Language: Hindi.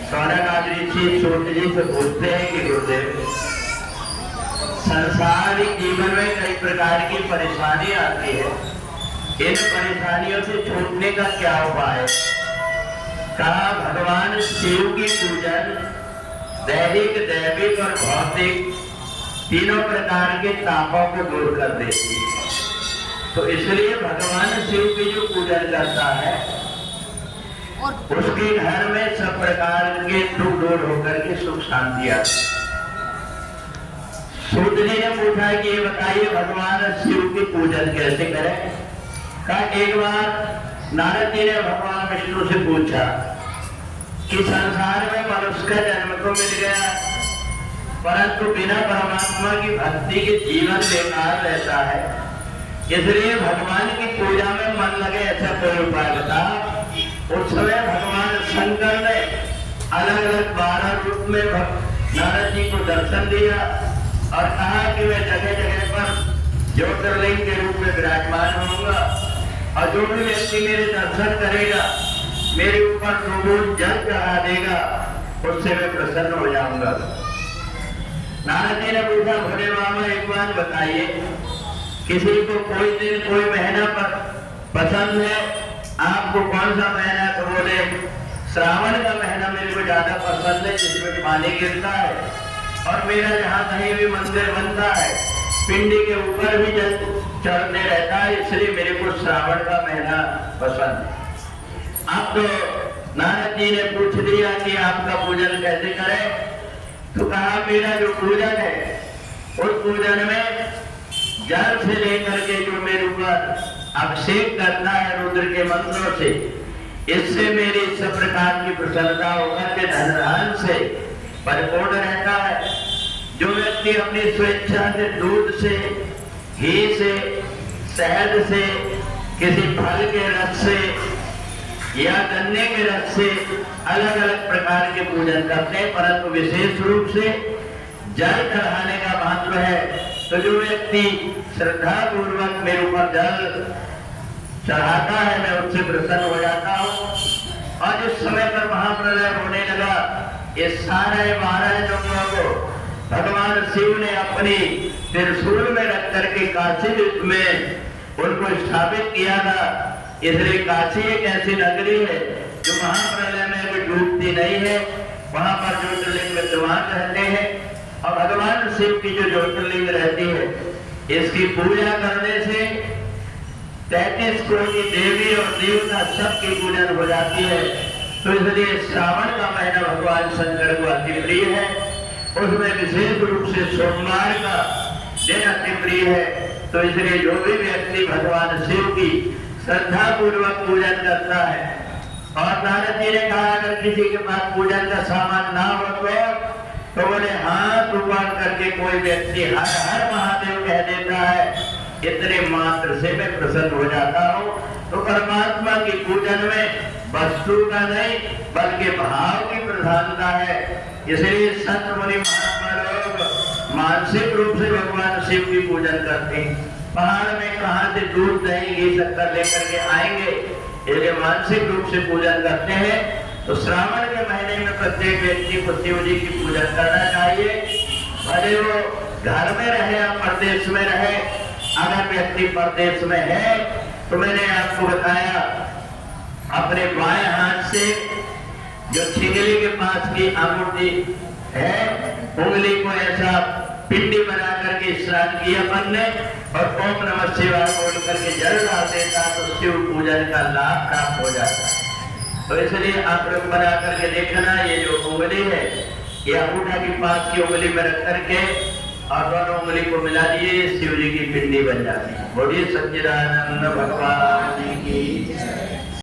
सौनक आदि ऋषि सूत जी से पूछते हैं कि गुरुदेव, संसारिक जीवन में कई प्रकार की परेशानी आती है, इन परेशानियों से छूटने का क्या उपाय है? कहा भगवान शिव की पूजन दैहिक, दैविक और भौतिक तीनों प्रकार के तापों को दूर कर देती है। तो इसलिए भगवान शिव की जो पूजन करता है उसके घर में सब प्रकार के दुख दूर होकर के सुख शांति आती है। सूत जी ने पूछा कि ये बताइए भगवान शिव की पूजन कैसे करें? कहा एक बार नारद जी ने भगवान विष्णु से पूछा कि संसार में मनुष्य का जन्म तो मिल गया, परंतु बिना परमात्मा की भक्ति के जीवन बेकार रहता है, इसलिए भगवान की पूजा में मन लगे ऐसा कोई उपाय बता। उस समय भगवान शंकर ने अलग अलग 12 रूप में नारद जी को दर्शन दिया और कहा कि मैं जगह जगह पर ज्योतिर्लिंग के रूप में विराजमान होऊंगा और जो भी व्यक्ति मेरे दर्शन करेगा, मेरे ऊपर 2 बूंद जल चढ़ा देगा, उससे मैं प्रसन्न हो जाऊंगा। नारद जी ने पूछा, भोले बाबा एक बात बताइए, किसी को कोई दिन कोई महीना पर पसंद है, आपको कौन सा महीना? तो बोले श्रावण का महीना मेरे को ज्यादा पसंद है, जिसमें पानी गिरता है और मेरा जहाँ कहीं भी मंदिर बनता है पिंडी के ऊपर भी जल चढ़ते रहता है, इसलिए मेरे को श्रावण का महीना पसंद है। अब तो नारद जी ने पूछ लिया कि आपका पूजन कैसे करें? तो कहा मेरा जो पूजन है उस पूजन में जल से लेकर के जो मेरे ऊपर अभिषेक करता है रुद्र के मंत्रों से, इससे मेरी सब प्रकार की प्रसन्नता होकर के धन धान से परिपूर्ण रहता है। जो व्यक्ति अपनी स्वेच्छा से दूध से, घी से, शहद से, किसी फल के रस से या गन्ने के रस से अलग अलग प्रकार के पूजन करते हैं, परंतु विशेष रूप से जल चढ़ाने का महत्व है। तो जो व्यक्ति श्रद्धा पूर्वक मेरे ऊपर जल चढ़ाता है, मैं उससे प्रसन्न हो जाता हूँ। और जिस समय पर महाप्रलय होने लगा, इस सारे 12 लोगों को भगवान शिव ने अपनी त्रिशूल में रख करके काशी में उनको स्थापित किया था। इसलिए काशी एक ऐसी नगरी है जो महाप्रलय में भी डूबती नहीं है, वहां पर ज्योतिर्लिंग विद्यमान रहते हैं और भगवान शिव की जो ज्योतिर्लिंग रहती है, इसकी पूजा करने से 33 कोटि देवी और देवता सबकी पूजन हो जाती है। तो इसलिए श्रावण का महीना भगवान शंकर को अति प्रिय है, उसमें विशेष रूप से सोमवार का दिन अति प्रिय है। तो इसलिए जो भी व्यक्ति भगवान शिव की श्रद्धा पूर्वक पूजन करता है, और नारद जी ने कहा अगर किसी के पास पूजन का सामान ना हो तो बोले हाथ ऊपर करके कोई व्यक्ति हर हर महादेव कह देता है, इतने मात्र से मैं प्रसन्न हो जाता हूँ। तो परमात्मा की पूजन में वस्तु का नहीं बल्कि भाव की प्रधानता है। इसलिए संत मुनि महात्मा लोग मानसिक रूप से भगवान शिव की पूजन करते हैं। पहाड़ में कहाँ से दूध दही घी शक्कर लेकर के आएंगे, इसलिए मानसिक रूप से पूजन करते हैं। तो श्रावण के महीने में प्रत्येक व्यक्ति को शिव जी की पूजन करना चाहिए, भले वो घर में रहे या परदेश में रहे। अगर व्यक्ति परदेश में है तो मैंने आपको बताया, अपने बाएं हाथ से जो छिंगली के पास की अंगूठी है, उंगली को ऐसा पिंडी बना करके स्नान किया अपन ने और ओम नमः शिवाय बोल करके जल डाल देता तो शिव पूजन का लाभ प्राप्त हो जाता है। तो इसलिए आप लोग बना करके देखना, ये जो उंगली है ये अंगूठा की पास की उंगली में रख करके और दोनों उंगली को मिला दिए, शिव जी की पिंडी बन जाती है। बोलिए सच्चिदानंद भगवान की जय।